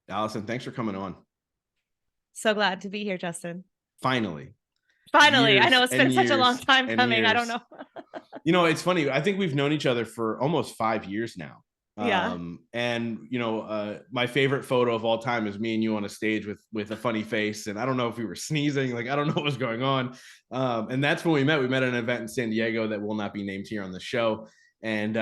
Allison, thanks for coming on. So glad to be here, Justin. Finally, Finally, I years know it's been and such a long years time and coming. I don't years. know. It's funny. I think we've known each other for almost 5 years now. Yeah. My favorite photo of all time is me and you on a stage with a funny face. And I don't know if we were sneezing, like I don't know what was going on. And that's when we met. We met at an event in San Diego that will not be named here on the show. And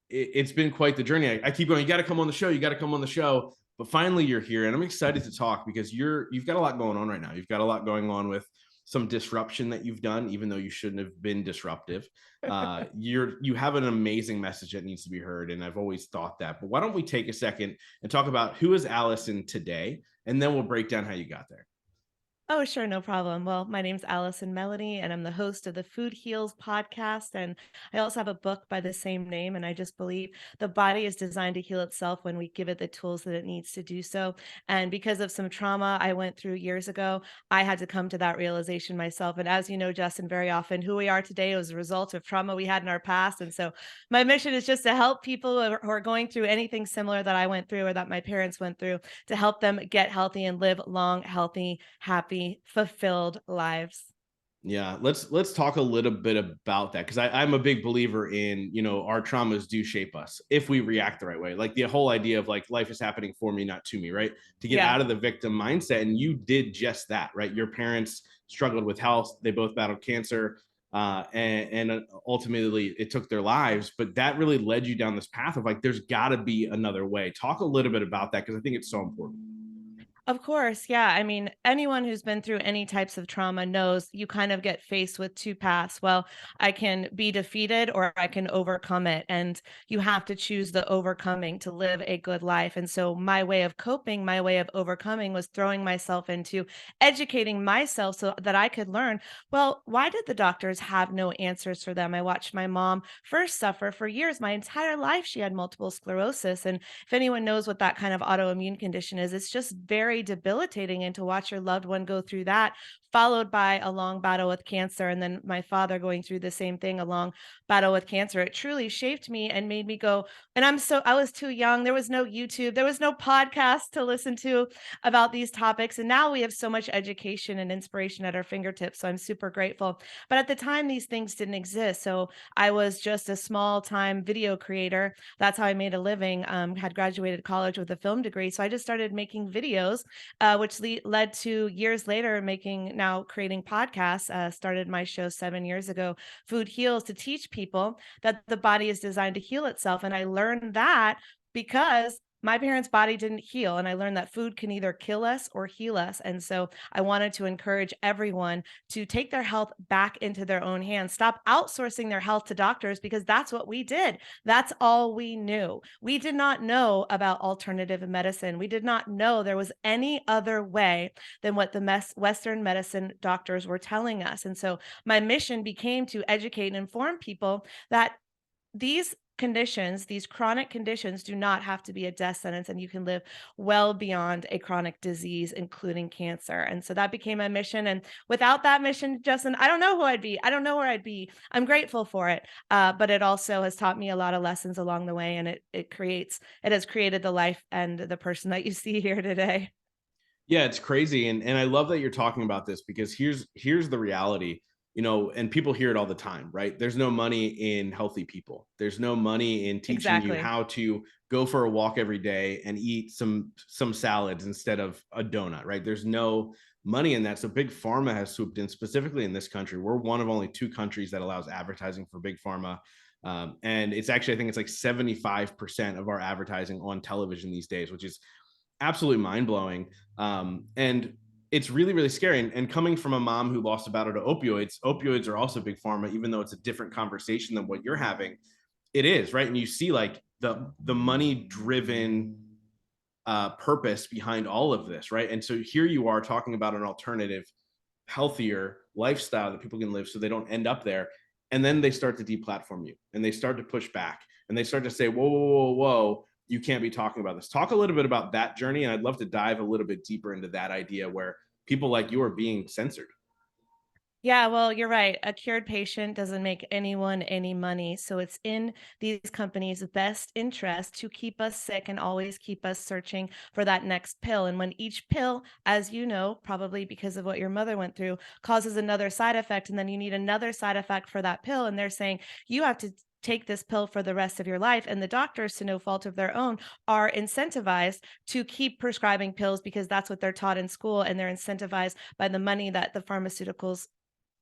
it's been quite the journey. I keep going, you got to come on the show, you got to come on the show. But finally you're here, and I'm excited to talk because you've got a lot going on right now. You've got a lot going on with some disruption that you've done, even though you shouldn't have been disruptive. You have an amazing message that needs to be heard, and I've always thought that. But why don't we take a second and talk about who is Allison today, and then we'll break down how you got there. Oh, sure, no problem. Well, my name's Allison Melody, and I'm the host of the Food Heals podcast. And I also have a book by the same name. And I just believe the body is designed to heal itself when we give it the tools that it needs to do so. And because of some trauma I went through years ago, I had to come to that realization myself. And as you know, Justin, very often who we are today was a result of trauma we had in our past. And so my mission is just to help people who are going through anything similar that I went through or that my parents went through, to help them get healthy and live long, healthy, happy, fulfilled lives. Yeah, let's talk a little bit about that because I'm a big believer in our traumas do shape us if we react the right way. Like the whole idea of like life is happening for me, not to me, right? To get Yeah. out of the victim mindset, and you did just that, right? Your parents struggled with health; they both battled cancer, and ultimately it took their lives. But that really led you down this path of like, there's got to be another way. Talk a little bit about that because I think it's so important. Of course, yeah. I mean, anyone who's been through any types of trauma knows you kind of get faced with two paths. Well, I can be defeated or I can overcome it. And you have to choose the overcoming to live a good life. And so, my way of coping, my way of overcoming was throwing myself into educating myself so that I could learn, well, why did the doctors have no answers for them? I watched my mom first suffer for years. My entire life, she had multiple sclerosis. And if anyone knows what that kind of autoimmune condition is, it's just very debilitating. And to watch your loved one go through that, followed by a long battle with cancer, and then my father going through the same thing, a long battle with cancer, it truly shaped me and made me go. And I was too young. There was no YouTube, there was no podcast to listen to about these topics. And now we have so much education and inspiration at our fingertips. So I'm super grateful. But at the time, these things didn't exist. So I was just a small time video creator. That's how I made a living. Had graduated college with a film degree. So I just started making videos, which led to years later now creating podcasts. Started my show 7 years ago, Food Heals, to teach people that the body is designed to heal itself. And I learned that because my parents' body didn't heal. And I learned that food can either kill us or heal us. And so I wanted to encourage everyone to take their health back into their own hands, stop outsourcing their health to doctors, because that's what we did. That's all we knew. We did not know about alternative medicine. We did not know there was any other way than what the Western medicine doctors were telling us. And so my mission became to educate and inform people that these conditions, these chronic conditions, do not have to be a death sentence, and you can live well beyond a chronic disease, including cancer. And so that became my mission. And without that mission, Justin, I don't know who I'd be. I don't know where I'd be. I'm grateful for it. But it also has taught me a lot of lessons along the way. And it has created the life and the person that you see here today. Yeah, it's crazy. And I love that you're talking about this because here's the reality, and people hear it all the time, right? There's no money in healthy people. There's no money in teaching you Exactly. how to go for a walk every day and eat some salads instead of a donut, right? There's no money in that. So Big Pharma has swooped in, specifically in this country. We're one of only two countries that allows advertising for Big Pharma. And it's actually, I think it's like 75% of our advertising on television these days, which is absolutely mind blowing. And it's really, really scary. And coming from a mom who lost a battle to opioids are also Big Pharma, even though it's a different conversation than what you're having. It is, right? And you see like the money driven purpose behind all of this, right? And so here you are talking about an alternative, healthier lifestyle that people can live so they don't end up there. And then they start to deplatform you and they start to push back and they start to say, whoa, whoa, whoa, whoa, you can't be talking about this. Talk a little bit about that journey. And I'd love to dive a little bit deeper into that idea where people like you are being censored. Yeah, well, you're right. A cured patient doesn't make anyone any money. So it's in these companies' best interest to keep us sick and always keep us searching for that next pill. And when each pill, as you know, probably because of what your mother went through, causes another side effect, and then you need another side effect for that pill, and they're saying you have to take this pill for the rest of your life. And the doctors, to no fault of their own, are incentivized to keep prescribing pills because that's what they're taught in school. And they're incentivized by the money that the pharmaceuticals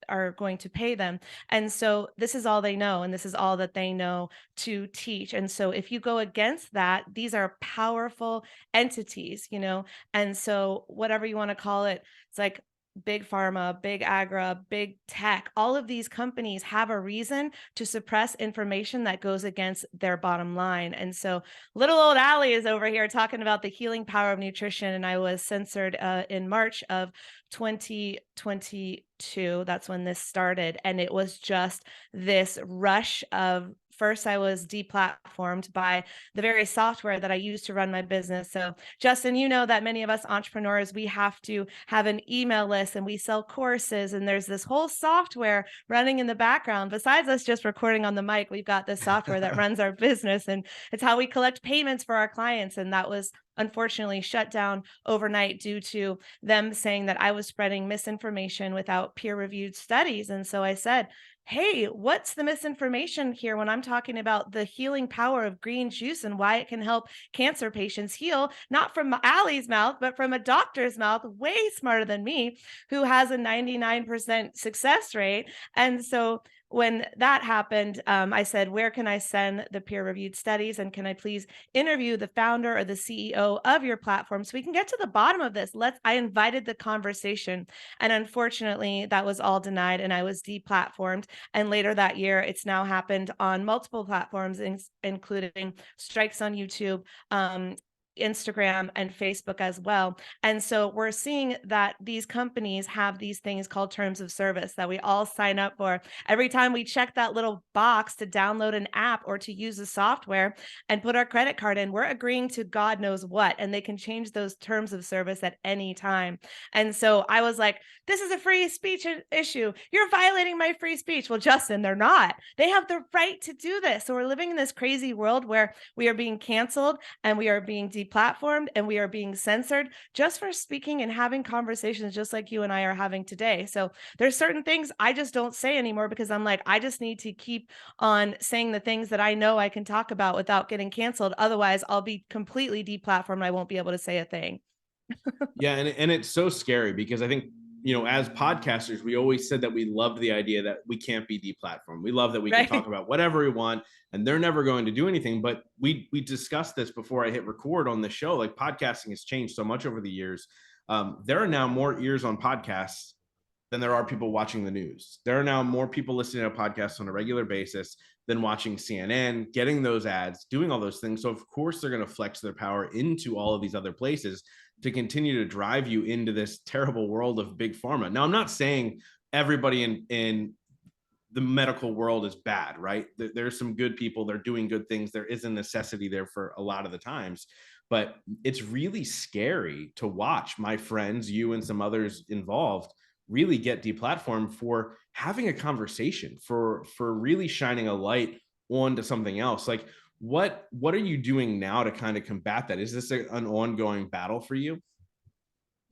are going to pay them. And so this is all they know, and this is all that they know to teach. And so if you go against that, these are powerful entities, you know. And so whatever you want to call it, it's like big pharma, big agra, big tech, all of these companies have a reason to suppress information that goes against their bottom line. And so little old Allie is over here talking about the healing power of nutrition, and I was censored in March of 2022. That's when this started. And it was just this rush of, first, I was deplatformed by the very software that I use to run my business. So, Justin, you know that many of us entrepreneurs, we have to have an email list and we sell courses. And there's this whole software running in the background. Besides us just recording on the mic, we've got this software that runs our business, and it's how we collect payments for our clients. And that was unfortunately shut down overnight due to them saying that I was spreading misinformation without peer reviewed studies. And so I said, hey, what's the misinformation here when I'm talking about the healing power of green juice and why it can help cancer patients heal, not from Allie's mouth, but from a doctor's mouth, way smarter than me, who has a 99% success rate. And so when that happened, I said, where can I send the peer reviewed studies? And can I please interview the founder or the CEO of your platform so we can get to the bottom of this? I invited the conversation. And unfortunately, that was all denied and I was deplatformed. And later that year, it's now happened on multiple platforms, including strikes on YouTube, Instagram and Facebook as well. And so we're seeing that these companies have these things called terms of service that we all sign up for. Every time we check that little box to download an app or to use the software and put our credit card in, we're agreeing to God knows what. And they can change those terms of service at any time. And so I was like, this is a free speech issue. You're violating my free speech. Well, Justin, they're not. They have the right to do this. So we're living in this crazy world where we are being canceled and we are being deplatformed and we are being censored just for speaking and having conversations just like you and I are having today. So there's certain things I just don't say anymore because I'm like, I just need to keep on saying the things that I know I can talk about without getting canceled. Otherwise, I'll be completely deplatformed. I won't be able to say a thing. Yeah, and it's so scary because I think, you know, as podcasters, we always said that we loved the idea that we can't be deplatformed. We love that we can talk Right. about whatever we want and they're never going to do anything. But we discussed this before I hit record on the show. Like podcasting has changed so much over the years. There are now more ears on podcasts than there are people watching the news. There are now more people listening to podcasts on a regular basis than watching CNN, getting those ads, doing all those things. So of course they're going to flex their power into all of these other places to continue to drive you into this terrible world of big pharma. Now, I'm not saying everybody in the medical world is bad, right? There's some good people, they're doing good things. There is a necessity there for a lot of the times, but it's really scary to watch my friends, you and some others involved, really get deplatformed for having a conversation, for really shining a light onto something else. Like what are you doing now to kind of combat that? Is this an ongoing battle for you?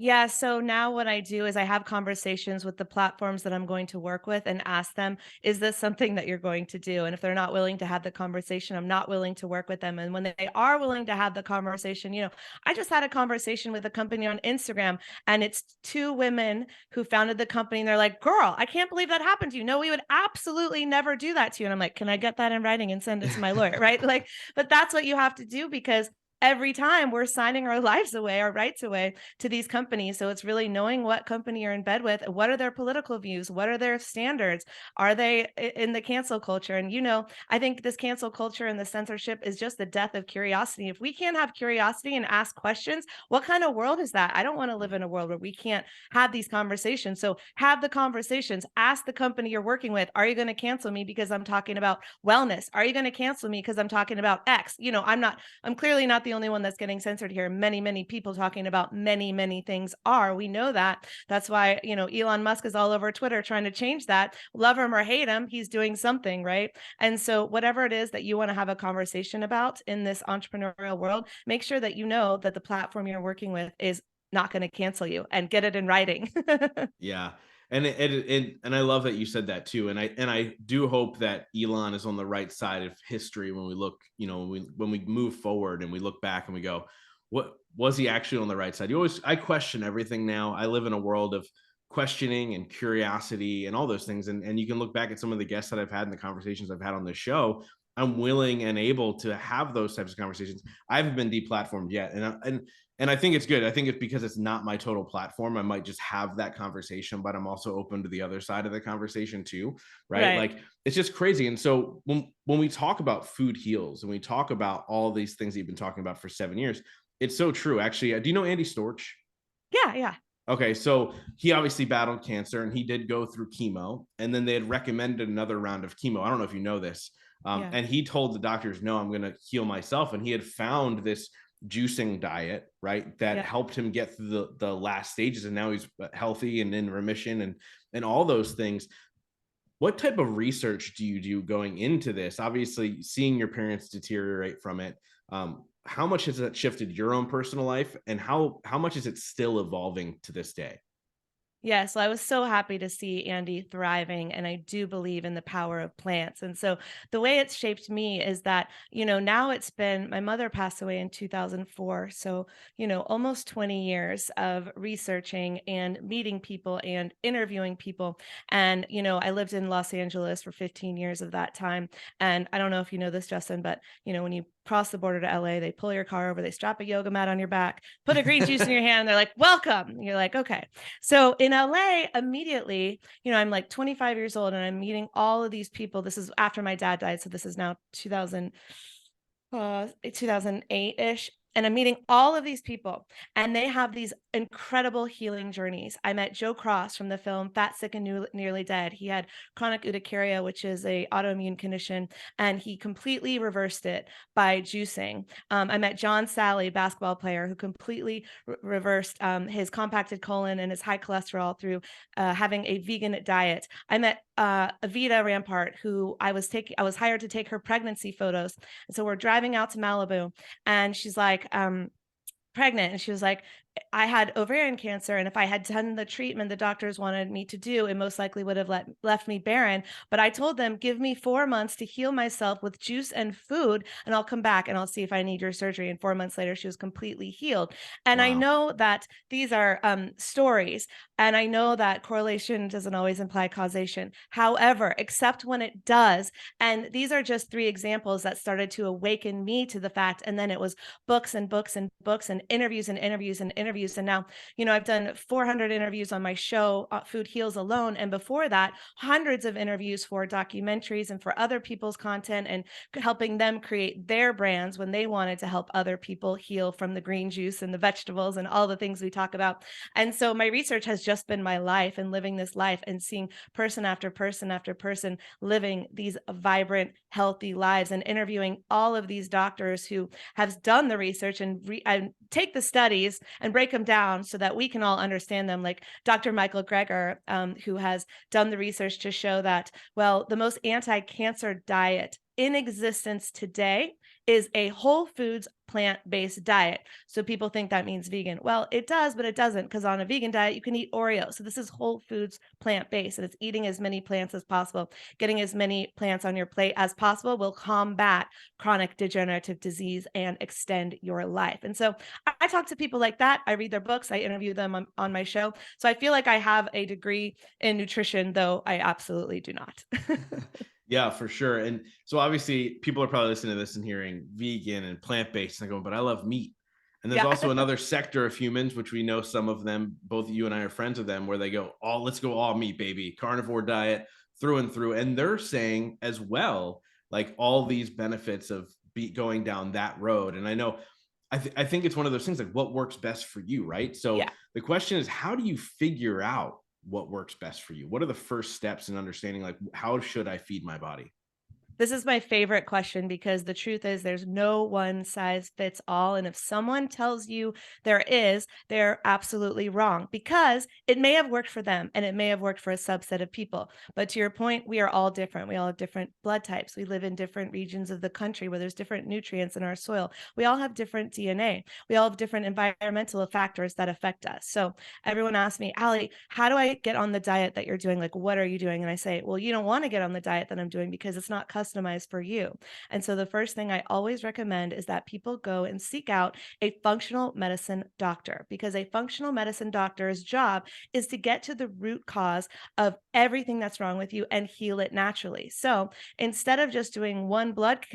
Yeah, so now what I do is I have conversations with the platforms that I'm going to work with and ask them, is this something that you're going to do? And if they're not willing to have the conversation, I'm not willing to work with them. And when they are willing to have the conversation, you know, I just had a conversation with a company on Instagram, and it's two women who founded the company, and they're like, girl, I can't believe that happened to you. No, we would absolutely never do that to you. And I'm like, can I get that in writing and send it to my lawyer? Right. Like, but that's what you have to do because every time we're signing our lives away, our rights away to these companies. So it's really knowing what company you're in bed with. What are their political views? What are their standards? Are they in the cancel culture? And, you know, I think this cancel culture and the censorship is just the death of curiosity. If we can't have curiosity and ask questions, what kind of world is that? I don't want to live in a world where we can't have these conversations. So have the conversations. Ask the company you're working with, are you going to cancel me because I'm talking about wellness? Are you going to cancel me because I'm talking about X? You know, I'm clearly not the the only one that's getting censored here. Many, many people talking about many, many things are. We know that. That's why, Elon Musk is all over Twitter trying to change that. Love him or hate him, he's doing something, right? And so, whatever it is that you want to have a conversation about in this entrepreneurial world, make sure that you know that the platform you're working with is not going to cancel you, and get it in writing. Yeah. And I love that you said that too. And I do hope that Elon is on the right side of history when we look, when we move forward and we look back and we go, what was he actually on the right side? I question everything now. I live in a world of questioning and curiosity and all those things. And you can look back at some of the guests that I've had and the conversations I've had on this show. I'm willing and able to have those types of conversations. I haven't been deplatformed yet. And I think it's good. I think it's because it's not my total platform. I might just have that conversation, but I'm also open to the other side of the conversation too, right? Right. Like it's just crazy. And so when we talk about food heals and we talk about all these things that you've been talking about for 7 years, it's so true. Actually, do you know Andy Storch? Yeah, yeah. Okay, so he obviously battled cancer and he did go through chemo, and then they had recommended another round of chemo. I don't know if you know this. Yeah. And he told the doctors, no, I'm going to heal myself. And he had found this juicing diet, right, that Yeah. helped him get through the last stages. And now he's healthy and in remission and all those things. What type of research do you do going into this? Obviously, seeing your parents deteriorate from it, how much has that shifted your own personal life, and how much is it still evolving to this day? Yeah, so I was so happy to see Andy thriving, and I do believe in the power of plants. And so the way it's shaped me is that, now it's been my mother passed away in 2004. So, almost 20 years of researching and meeting people and interviewing people. And, I lived in Los Angeles for 15 years of that time. And I don't know if you know this, Justin, but, when you cross the border to LA, they pull your car over, they strap a yoga mat on your back, put a green juice in your hand. They're like, welcome. And you're like, okay. So in LA, immediately, I'm like 25 years old and I'm meeting all of these people. This is after my dad died. So this is now 2008-ish. And I'm meeting all of these people, and they have these incredible healing journeys. I met Joe Cross from the film Fat, Sick, and Nearly Dead. He had chronic urticaria, which is a autoimmune condition, and he completely reversed it by juicing. I met John Sally, basketball player, who completely reversed his compacted colon and his high cholesterol through having a vegan diet. I met Avita Rampart, who I was hired to take her pregnancy photos. And so we're driving out to Malibu, and she's like, pregnant. And she was like, I had ovarian cancer, and if I had done the treatment the doctors wanted me to do, it most likely would have left me barren. But I told them, give me 4 months to heal myself with juice and food, and I'll come back and I'll see if I need your surgery. And 4 months later, she was completely healed. And I Wow. know that these are stories, and I know that correlation doesn't always imply causation. However, except when it does, and these are just 3 examples that started to awaken me to the fact. And then it was books and books and books and interviews and interviews and interviews. And now, I've done 400 interviews on my show, Food Heals alone. And before that, hundreds of interviews for documentaries and for other people's content, and helping them create their brands when they wanted to help other people heal from the green juice and the vegetables and all the things we talk about. And so my research has just been my life, and living this life and seeing person after person after person living these vibrant, healthy lives, and interviewing all of these doctors who have done the research and take the studies and break them down so that we can all understand them. Like Dr. Michael Greger, who has done the research to show that, well, the most anti-cancer diet in existence today is a whole foods plant-based diet. So people think that means vegan. Well, it does, but it doesn't, because on a vegan diet, you can eat Oreos. So this is whole foods plant-based, and it's eating as many plants as possible. Getting as many plants on your plate as possible will combat chronic degenerative disease and extend your life. And so I talk to people like that. I read their books. I interview them on my show. So I feel like I have a degree in nutrition, though I absolutely do not. Yeah, for sure. And so obviously people are probably listening to this and hearing vegan and plant-based and going, but I love meat. And there's Yeah. also another sector of humans, which we know some of them, both you and I are friends with them, where they go, oh, let's go all meat, baby, carnivore diet through and through. And they're saying as well, like all these benefits of going down that road. And I know, I think it's one of those things like what works best for you, right? So Yeah. the question is, how do you figure out what works best for you? What are the first steps in understanding, like, how should I feed my body? This is my favorite question because the truth is there's no one size fits all. And if someone tells you there is, they're absolutely wrong because it may have worked for them and it may have worked for a subset of people. But to your point, we are all different. We all have different blood types. We live in different regions of the country where there's different nutrients in our soil. We all have different DNA. We all have different environmental factors that affect us. So everyone asks me, Allie, how do I get on the diet that you're doing? Like, what are you doing? And I say, well, you don't want to get on the diet that I'm doing because it's not customized for you. And so the first thing I always recommend is that people go and seek out a functional medicine doctor because a functional medicine doctor's job is to get to the root cause of everything that's wrong with you and heal it naturally. So instead of just doing one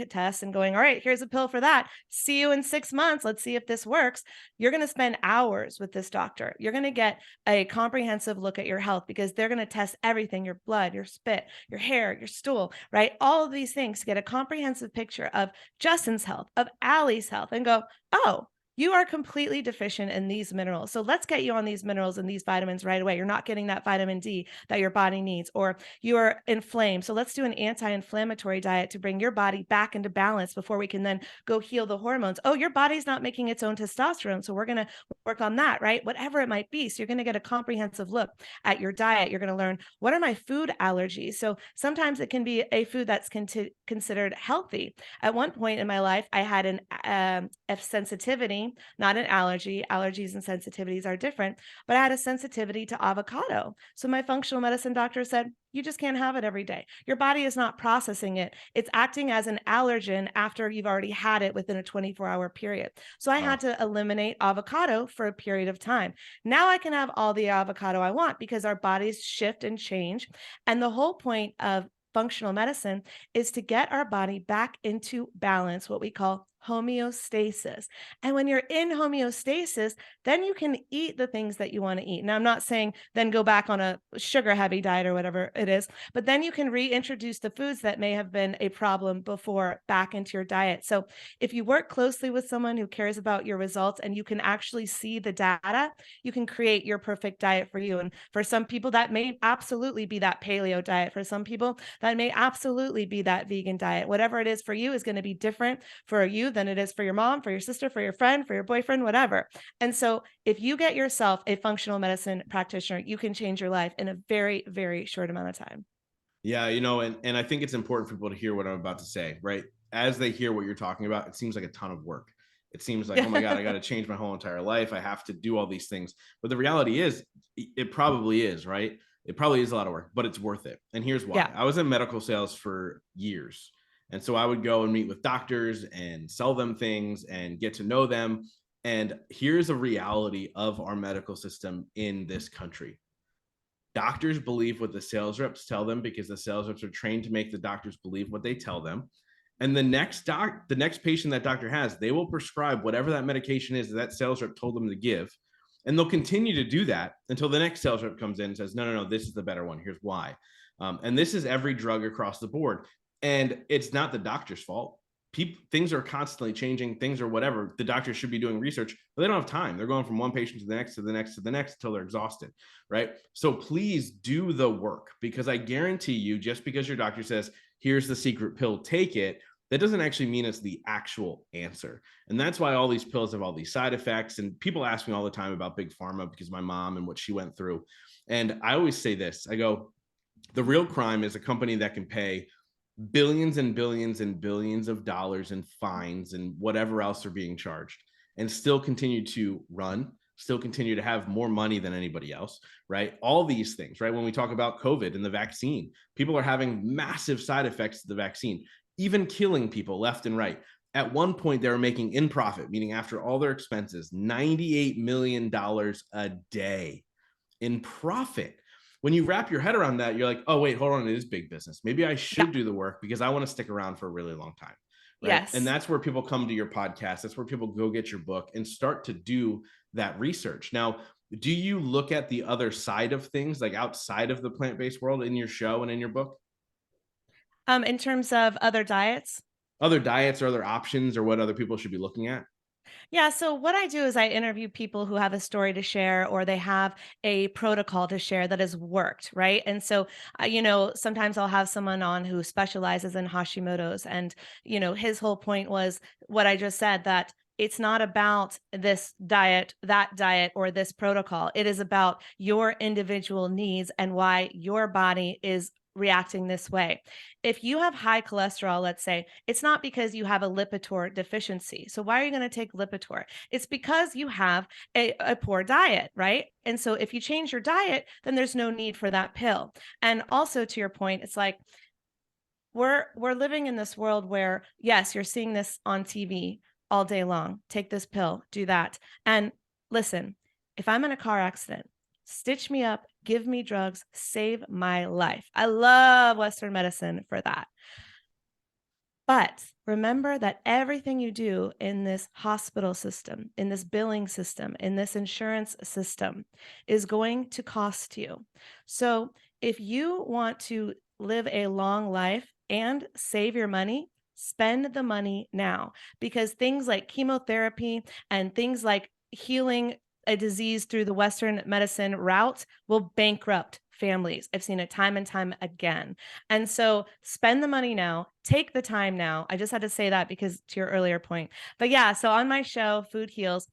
test and going, all right, here's a pill for that, see you in 6 months, let's see if this works, you're going to spend hours with this doctor. You're going to get a comprehensive look at your health because they're going to test everything, your blood, your spit, your hair, your stool, right? All of these things to get a comprehensive picture of Justin's health, of Allie's health, and go, oh, you are completely deficient in these minerals. So let's get you on these minerals and these vitamins right away. You're not getting that vitamin D that your body needs, or you are inflamed. So let's do an anti inflammatory diet to bring your body back into balance before we can then go heal the hormones. Oh, your body's not making its own testosterone. So we're going to work on that, right? Whatever it might be. So you're going to get a comprehensive look at your diet. You're going to learn what are my food allergies. So sometimes it can be a food that's considered healthy. At one point in my life, I had a sensitivity, not an allergy. Allergies and sensitivities are different, but I had a sensitivity to avocado. So my functional medicine doctor said, you just can't have it every day. Your body is not processing it. It's acting as an allergen after you've already had it within a 24-hour period. So I had Wow. to eliminate avocado for a period of time. Now I can have all the avocado I want because our bodies shift and change. And the whole point of functional medicine is to get our body back into balance, what we call homeostasis. And when you're in homeostasis, then you can eat the things that you want to eat. Now, I'm not saying then go back on a sugar heavy diet or whatever it is, but then you can reintroduce the foods that may have been a problem before back into your diet. So if you work closely with someone who cares about your results and you can actually see the data, you can create your perfect diet for you. And for some people, that may absolutely be that paleo diet. For some people, that may absolutely be that vegan diet. Whatever it is for you is going to be different for you than it is for your mom, for your sister, for your friend, for your boyfriend, whatever. And so if you get yourself a functional medicine practitioner, you can change your life in a very, very short amount of time. Yeah, and I think it's important for people to hear what I'm about to say, right? As they hear what you're talking about, it seems like a ton of work. It seems like, oh my God, I got to change my whole entire life. I have to do all these things. But the reality is, it probably is, right? It probably is a lot of work, but it's worth it. And here's why. Yeah. I was in medical sales for years. And so I would go and meet with doctors and sell them things and get to know them. And here's a reality of our medical system in this country. Doctors believe what the sales reps tell them because the sales reps are trained to make the doctors believe what they tell them. And the next patient that doctor has, they will prescribe whatever that medication is that sales rep told them to give. And they'll continue to do that until the next sales rep comes in and says, no, no, no, this is the better one. Here's why. And this is every drug across the board. And it's not the doctor's fault. Things are constantly changing, things or whatever. The doctors should be doing research, but they don't have time. They're going from one patient to the next, to the next, to the next until they're exhausted, right? So please do the work, because I guarantee you, just because your doctor says, here's the secret pill, take it, that doesn't actually mean it's the actual answer. And that's why all these pills have all these side effects. And people ask me all the time about Big Pharma because my mom and what she went through. And I always say this, I go, the real crime is a company that can pay billions and billions and billions of dollars in fines and whatever else are being charged and still continue to run, still continue to have more money than anybody else, right? All these things, right? When we talk about COVID and the vaccine, people are having massive side effects to the vaccine, even killing people left and right. At one point, they were making in profit, meaning after all their expenses, $98 million a day in profit. When you wrap your head around that, you're like, oh, wait, hold on, it is big business. Maybe I Yeah. should do the work because I want to stick around for a really long time. Right. And Yes. that's where people come to your podcast. That's where people go get your book and start to do that research. Now, do you look at the other side of things, like outside of the plant-based world, in your show and in your book? In terms of other diets, Other diets or other options or what other people should be looking at? Yeah, so what I do is I interview people who have a story to share or they have a protocol to share that has worked, right? And so, sometimes I'll have someone on who specializes in Hashimoto's, and, his whole point was what I just said, that it's not about this diet, that diet, or this protocol. It is about your individual needs and why your body is reacting this way. If you have high cholesterol, let's say, it's not because you have a Lipitor deficiency. So why are you going to take Lipitor? It's because you have a poor diet, right? And so if you change your diet, then there's no need for that pill. And also to your point, it's like we're living in this world where yes, you're seeing this on TV all day long. Take this pill, do that. And listen, if I'm in a car accident, stitch me up, give me drugs, save my life. I love Western medicine for that. But remember that everything you do in this hospital system, in this billing system, in this insurance system is going to cost you. So if you want to live a long life and save your money, spend the money now, because things like chemotherapy and things like healing a disease through the Western medicine route will bankrupt families. I've seen it time and time again. And so spend the money now, take the time now. I just had to say that because to your earlier point. But yeah, so on my show, Food Heals,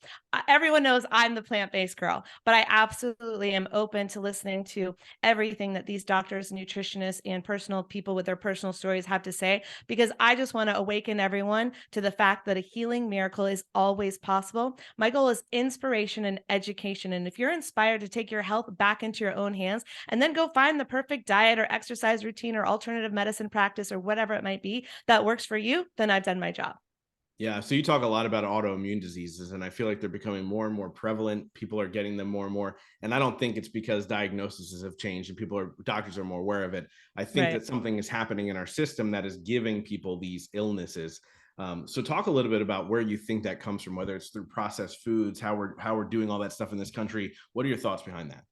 everyone knows I'm the plant based girl, but I absolutely am open to listening to everything that these doctors, nutritionists, and personal people with their personal stories have to say, because I just want to awaken everyone to the fact that a healing miracle is always possible. My goal is inspiration and education. And if you're inspired to take your health back into your own hands, and then go find the perfect diet or exercise routine or alternative medicine practice or whatever it might be that works for you, then I've done my job. Yeah, so you talk a lot about autoimmune diseases, and I feel like they're becoming more and more prevalent. People are getting them more and more, and I don't think it's because diagnoses have changed and doctors are more aware of it. I think Right. that something is happening in our system that is giving people these illnesses. So talk a little bit about where you think that comes from, whether it's through processed foods, how we're doing all that stuff in this country. What are your thoughts behind that?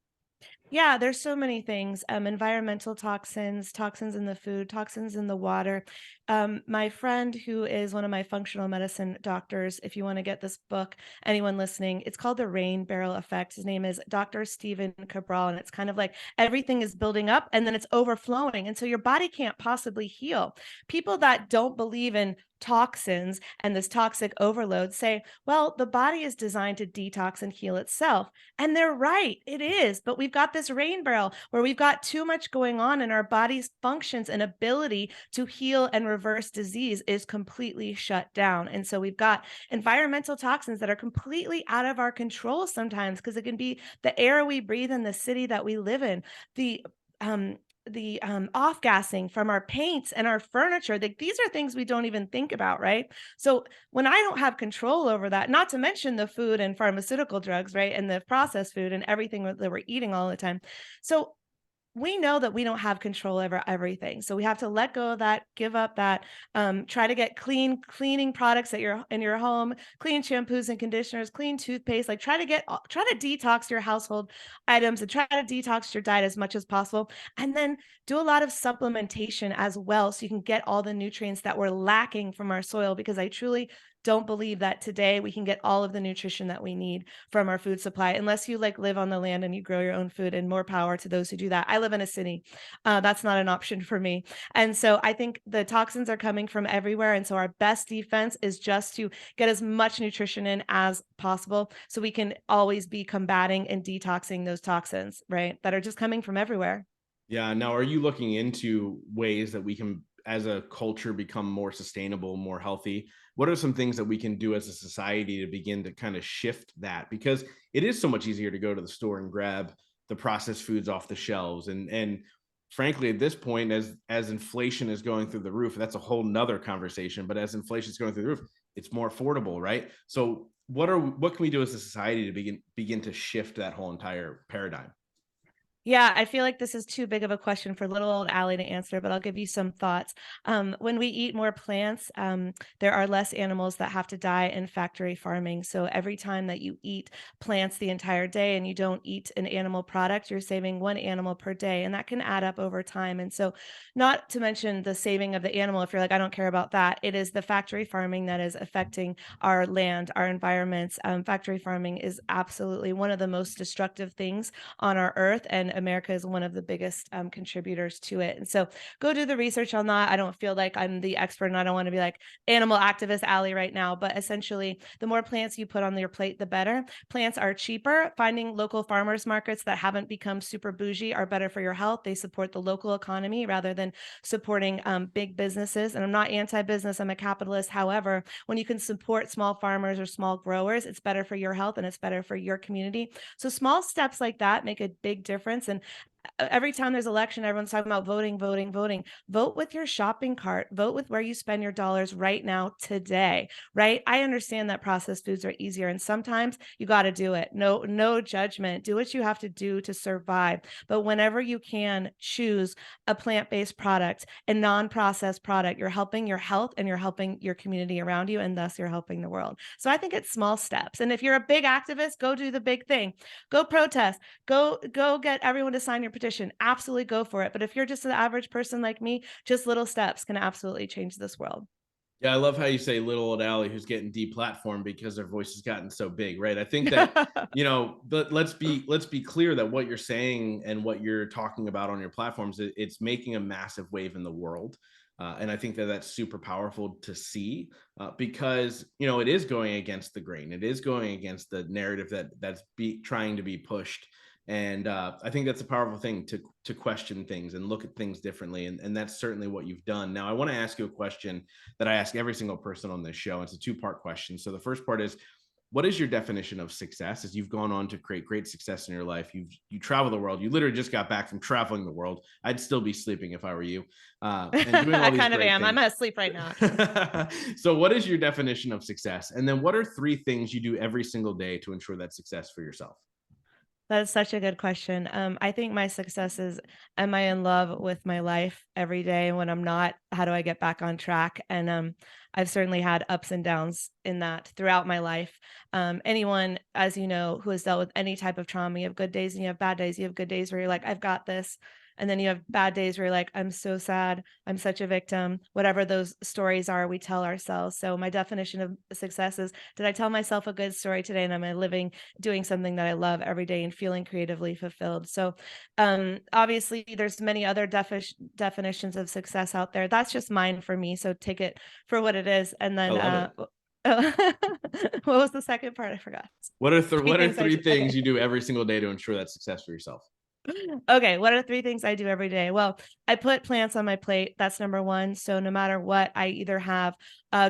Yeah, there's so many things. Environmental toxins, toxins in the food, toxins in the water. My friend, who is one of my functional medicine doctors, if you want to get this book, anyone listening, it's called The Rain Barrel Effect. His name is Dr. Stephen Cabral, and it's kind of like everything is building up and then it's overflowing. And so your body can't possibly heal. People that don't believe in toxins and this toxic overload say, well, the body is designed to detox and heal itself. And they're right, it is. But we've got this rain barrel where we've got too much going on, and our body's functions and ability to heal and reverse disease is completely shut down. And so we've got environmental toxins that are completely out of our control sometimes, because it can be the air we breathe in the city that we live in, the um, off gassing from our paints and our furniture. Like, these are things we don't even think about, right? So when I don't have control over that, not to mention the food and pharmaceutical drugs, right? And the processed food and everything that we're eating all the time. So we know that we don't have control over everything. So we have to let go of that, give up that, try to get clean cleaning products at your in your home, clean shampoos and conditioners, clean toothpaste. Like, try to detox your household items and try to detox your diet as much as possible. And then do a lot of supplementation as well, so you can get all the nutrients that we're lacking from our soil, because I truly don't believe that today we can get all of the nutrition that we need from our food supply, unless you like live on the land and you grow your own food, and more power to those who do that. I live in a city. That's not an option for me. And so I think the toxins are coming from everywhere. And so our best defense is just to get as much nutrition in as possible, so we can always be combating and detoxing those toxins, right? That are just coming from everywhere. Yeah. Now, are you looking into ways that we can, as a culture, become more sustainable, more healthy? What are some things that we can do as a society to begin to kind of shift that? Because it is so much easier to go to the store and grab the processed foods off the shelves. And frankly, at this point, as inflation is going through the roof, that's a whole nother conversation. But as inflation is going through the roof, it's more affordable, right? So what can we do as a society to begin to shift that whole entire paradigm? Yeah, I feel like this is too big of a question for little old Allie to answer, but I'll give you some thoughts. When we eat more plants, there are less animals that have to die in factory farming. So every time that you eat plants the entire day and you don't eat an animal product, you're saving one animal per day, and that can add up over time. And so, not to mention the saving of the animal, if you're like, I don't care about that, it is the factory farming that is affecting our land, our environments. Factory farming is absolutely one of the most destructive things on our earth, and America is one of the biggest contributors to it. And so go do the research on that. I don't feel like I'm the expert, and I don't want to be like animal activist Allie right now, but essentially the more plants you put on your plate, the better. Plants are cheaper. Finding local farmers markets that haven't become super bougie are better for your health. They support the local economy rather than supporting big businesses. And I'm not anti-business, I'm a capitalist. However, when you can support small farmers or small growers, it's better for your health and it's better for your community. So small steps like that make a big difference. And every time there's election, everyone's talking about voting, voting, voting. Vote with your shopping cart. Vote with where you spend your dollars right now, today, right? I understand that processed foods are easier, and sometimes you got to do it. No, no judgment. Do what you have to do to survive. But whenever you can, choose a plant-based product, a non-processed product. You're helping your health and you're helping your community around you, and thus you're helping the world. So I think it's small steps. And if you're a big activist, go do the big thing. Go protest. Go get everyone to sign your petition. Absolutely go for it. But if you're just an average person like me, just little steps can absolutely change this world. Yeah, I love how you say little old Allie who's getting deplatformed because their voice has gotten so big, right? I think that, but let's be clear that what you're saying and what you're talking about on your platforms, it's making a massive wave in the world. And I think that that's super powerful to see, because it is going against the grain. It is going against the narrative that's trying to be pushed. And I think that's a powerful thing to question things and look at things differently. And that's certainly what you've done. Now, I want to ask you a question that I ask every single person on this show. It's a two-part question. So the first part is, what is your definition of success? As you've gone on to create great success in your life, you travel the world. You literally just got back from traveling the world. I'd still be sleeping if I were you, and doing all I these kind of great am. I'm things. asleep right now, actually. So, what is your definition of success? And then, what are three things you do every single day to ensure that success for yourself? That's such a good question. I think my success is, am I in love with my life every day? And when I'm not, how do I get back on track? And I've certainly had ups and downs in that throughout my life. Anyone, as you know, who has dealt with any type of trauma, you have good days and you have bad days. You have good days where you're like, I've got this. And then you have bad days where you're like, I'm so sad. I'm such a victim. Whatever those stories are, we tell ourselves. So my definition of success is, did I tell myself a good story today? And am I living doing something that I love every day and feeling creatively fulfilled? So obviously there's many other definitions of success out there. That's just mine for me. So take it for what it is. And I then love it. what was the second part? I forgot. What are Three what are things I three do. things Okay. you do every single day to ensure that success for yourself? Okay, what are three things I do every day? Well, I put plants on my plate. That's number one. So no matter what, I either have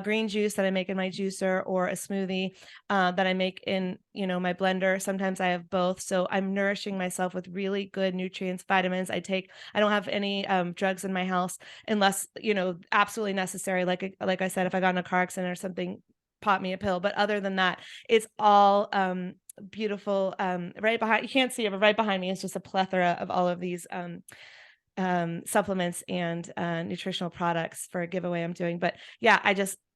green juice that I make in my juicer or a smoothie that I make in, my blender. Sometimes I have both. So I'm nourishing myself with really good nutrients, vitamins. I don't have any drugs in my house unless, absolutely necessary. Like I said, if I got in a car accident or something, pop me a pill. But other than that, it's all beautiful. Right behind, you can't see it, but right behind me is just a plethora of all of these supplements and nutritional products for a giveaway I'm doing. But yeah,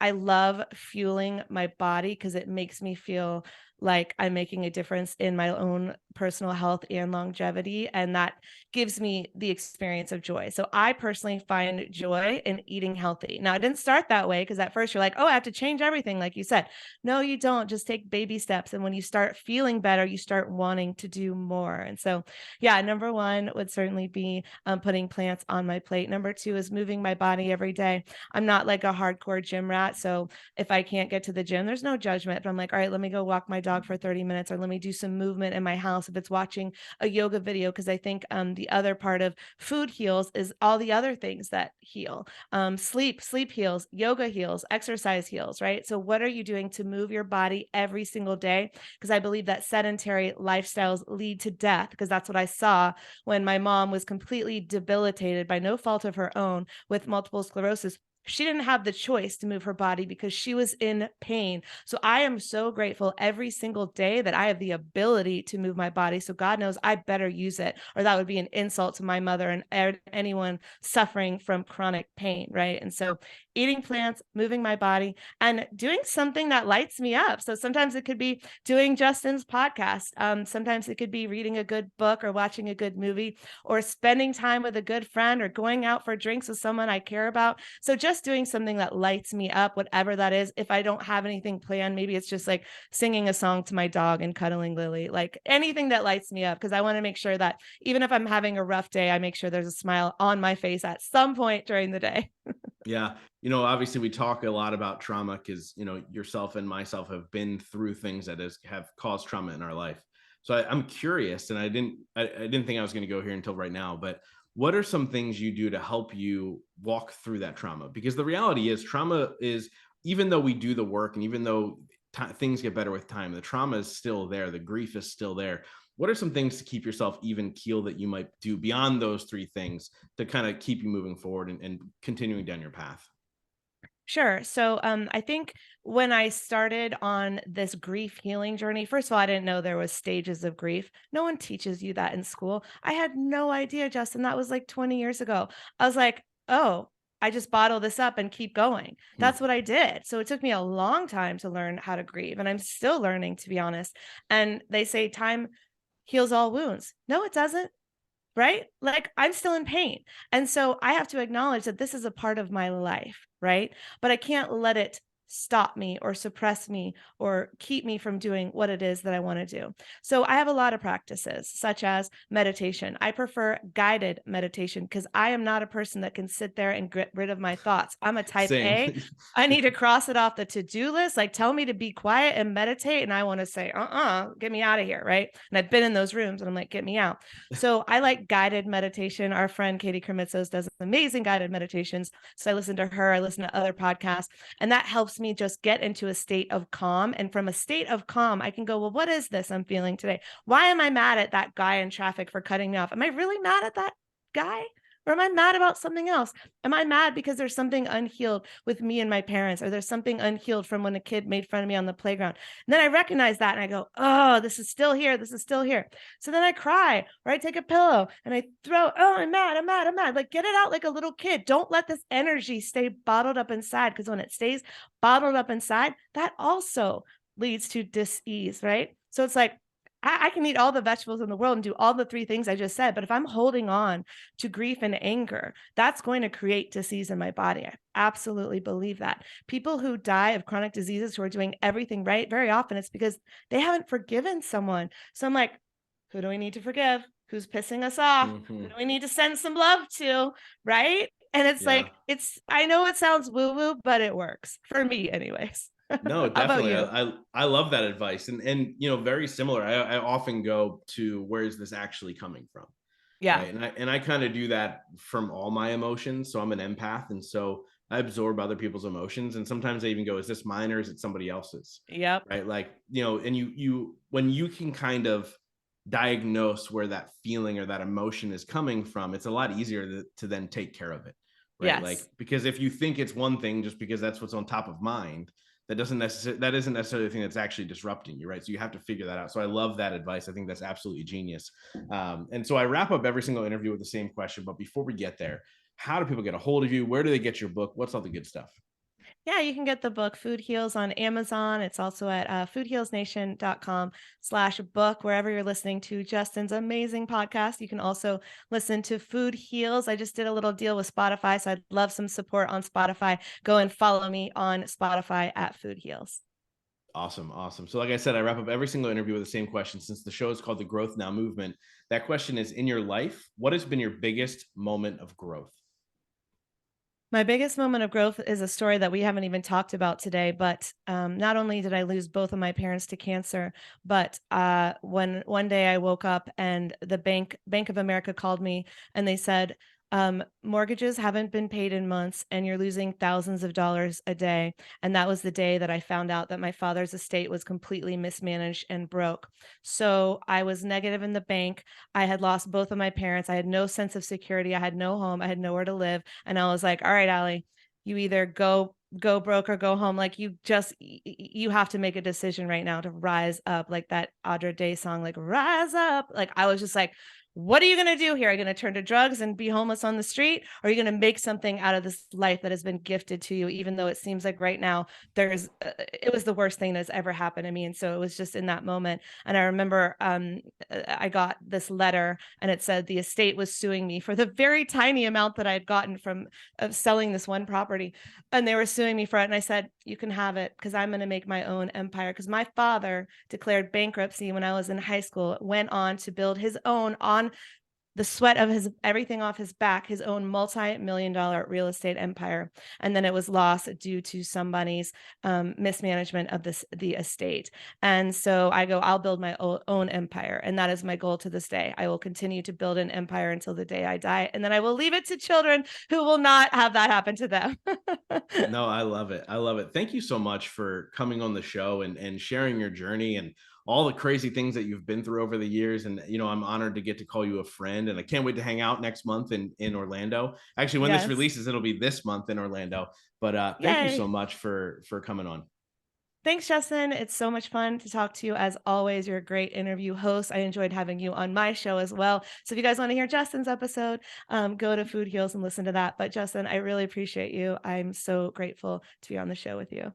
I love fueling my body because it makes me feel like I'm making a difference in my own personal health and longevity. And that gives me the experience of joy. So I personally find joy in eating healthy. Now, I didn't start that way because at first you're like, oh, I have to change everything, like you said. No, you don't. Just take baby steps. And when you start feeling better, you start wanting to do more. And so, yeah, number one would certainly be putting plants on my plate. Number two is moving my body every day. I'm not like a hardcore gym rat. So if I can't get to the gym, there's no judgment. But I'm like, all right, let me go walk my dog for 30 minutes or let me do some movement in my house. If it's watching a yoga video, because I think the other part of food heals is all the other things that heal. Sleep heals, yoga heals, exercise heals, right? So what are you doing to move your body every single day? Because I believe that sedentary lifestyles lead to death, because that's what I saw when my mom was completely debilitated by no fault of her own with multiple sclerosis. she didn't have the choice to move her body because she was in pain. So I am so grateful every single day that I have the ability to move my body. So God knows I better use it, or that would be an insult to my mother and anyone suffering from chronic pain, right? And so eating plants, moving my body, and doing something that lights me up. So sometimes it could be doing Justin's podcast. Sometimes it could be reading a good book or watching a good movie or spending time with a good friend or going out for drinks with someone I care about. So just doing something that lights me up, whatever that is. If I don't have anything planned, maybe it's just like singing a song to my dog and cuddling Lily, like anything that lights me up. Cause I want to make sure that even if I'm having a rough day, I make sure there's a smile on my face at some point during the day. Yeah. Obviously we talk a lot about trauma because, yourself and myself have been through things that have caused trauma in our life. So I'm curious, and I didn't think I was going to go here until right now, but what are some things you do to help you walk through that trauma? Because the reality is trauma is, even though we do the work and even though things get better with time, the trauma is still there. The grief is still there. What are some things to keep yourself even keel that you might do beyond those three things to kind of keep you moving forward and continuing down your path? Sure. So I think when I started on this grief healing journey, first of all, I didn't know there was stages of grief. No one teaches you that in school. I had no idea, Justin. That was like 20 years ago. I was like, oh, I just bottle this up and keep going. Hmm. That's what I did. So it took me a long time to learn how to grieve, and I'm still learning, to be honest. And they say time heals all wounds. No, it doesn't. Right? Like, I'm still in pain. And so I have to acknowledge that this is a part of my life, right? But I can't let it stop me or suppress me or keep me from doing what it is that I want to do. So I have a lot of practices, such as meditation. I prefer guided meditation because I am not a person that can sit there and get rid of my thoughts. I'm a type Same. A. I need to cross it off the to-do list. Like, tell me to be quiet and meditate. And I want to say, get me out of here. Right. And I've been in those rooms and I'm like, get me out. So I like guided meditation. Our friend Katie Krimitsos does amazing guided meditations. So I listen to her, I listen to other podcasts, and that helps me just get into a state of calm. And from a state of calm, I can go, well, what is this I'm feeling today? Why am I mad at that guy in traffic for cutting me off? Am I really mad at that guy? Or am I mad about something else? Am I mad because there's something unhealed with me and my parents, or there's something unhealed from when a kid made fun of me on the playground? And then I recognize that and I go, oh, this is still here. This is still here. So then I cry or I take a pillow and I throw, oh, I'm mad, I'm mad, I'm mad. Like, get it out like a little kid. Don't let this energy stay bottled up inside, because when it stays bottled up inside, that also leads to dis-ease, right? So it's like, I can eat all the vegetables in the world and do all the three things I just said. But if I'm holding on to grief and anger, that's going to create disease in my body. I absolutely believe that. People who die of chronic diseases who are doing everything right, very often it's because they haven't forgiven someone. So I'm like, who do we need to forgive? Who's pissing us off? Who Hmm. do we need to send some love to? Right. And it's Yeah. like, I know it sounds woo woo, but it works for me, anyways. No, How about definitely. you? I love that advice. And very similar. I often go to, where is this actually coming from? Yeah. Right. And I kind of do that from all my emotions. So I'm an empath. And so I absorb other people's emotions. And sometimes I even go, is this mine or is it somebody else's? Yep. Right. Like, and when you can kind of diagnose where that feeling or that emotion is coming from, it's a lot easier to then take care of it. Right. Like, Yes. because if you think it's one thing just because that's what's on top of mind, that isn't necessarily the thing that's actually disrupting you, right? So you have to figure that out. So I love that advice. I think that's absolutely genius. And so I wrap up every single interview with the same question, but before we get there, how do people get a hold of you? Where do they get your book? What's all the good stuff? Yeah, you can get the book Food Heals on Amazon. It's also at foodhealsnation.com/book, wherever you're listening to Justin's amazing podcast. You can also listen to Food Heals. I just did a little deal with Spotify, so I'd love some support on Spotify. Go and follow me on Spotify at Food Heals. Awesome. Awesome. So like I said, I wrap up every single interview with the same question. Since the show is called the Growth Now Movement, that question is, in your life, what has been your biggest moment of growth? My biggest moment of growth is a story that we haven't even talked about today. But not only did I lose both of my parents to cancer, but when one day I woke up and the Bank of America called me and they said, mortgages haven't been paid in months and you're losing thousands of dollars a day. And that was the day that I found out that my father's estate was completely mismanaged and broke. So I was negative in the bank. I had lost both of my parents. I had no sense of security. I had no home. I had nowhere to live. And I was like, all right, Allie, You either go broke or go home. Like you have to make a decision right now to rise up, like that Audra Day song, like rise up. Like I was just like, what are you gonna do here? Are you gonna turn to drugs and be homeless on the street? Or are you gonna make something out of this life that has been gifted to you, even though it seems like right now it was the worst thing that's ever happened to me. And so it was just in that moment. And I remember I got this letter and it said the estate was suing me for the very tiny amount that I had gotten from selling this one property, and they were suing me for it. And I said, you can have it because I'm going to make my own empire. Because my father declared bankruptcy when I was in high school, went on to build his own on the sweat of his everything off his back, his own multi-million-dollar real estate empire. And then it was lost due to somebody's mismanagement of the estate. And so I go, I'll build my own empire. And that is my goal to this day. I will continue to build an empire until the day I die. And then I will leave it to children who will not have that happen to them. No, I love it. I love it. Thank you so much for coming on the show and sharing your journey and all the crazy things that you've been through over the years. And I'm honored to get to call you a friend. And I can't wait to hang out next month in Orlando. Actually, when this Yes. releases, it'll be this month in Orlando. But thank you so Yay. much for coming on. Thanks, Justin. It's so much fun to talk to you as always. You're a great interview host. I enjoyed having you on my show as well. So if you guys want to hear Justin's episode, go to Food Heals and listen to that. But Justin, I really appreciate you. I'm so grateful to be on the show with you.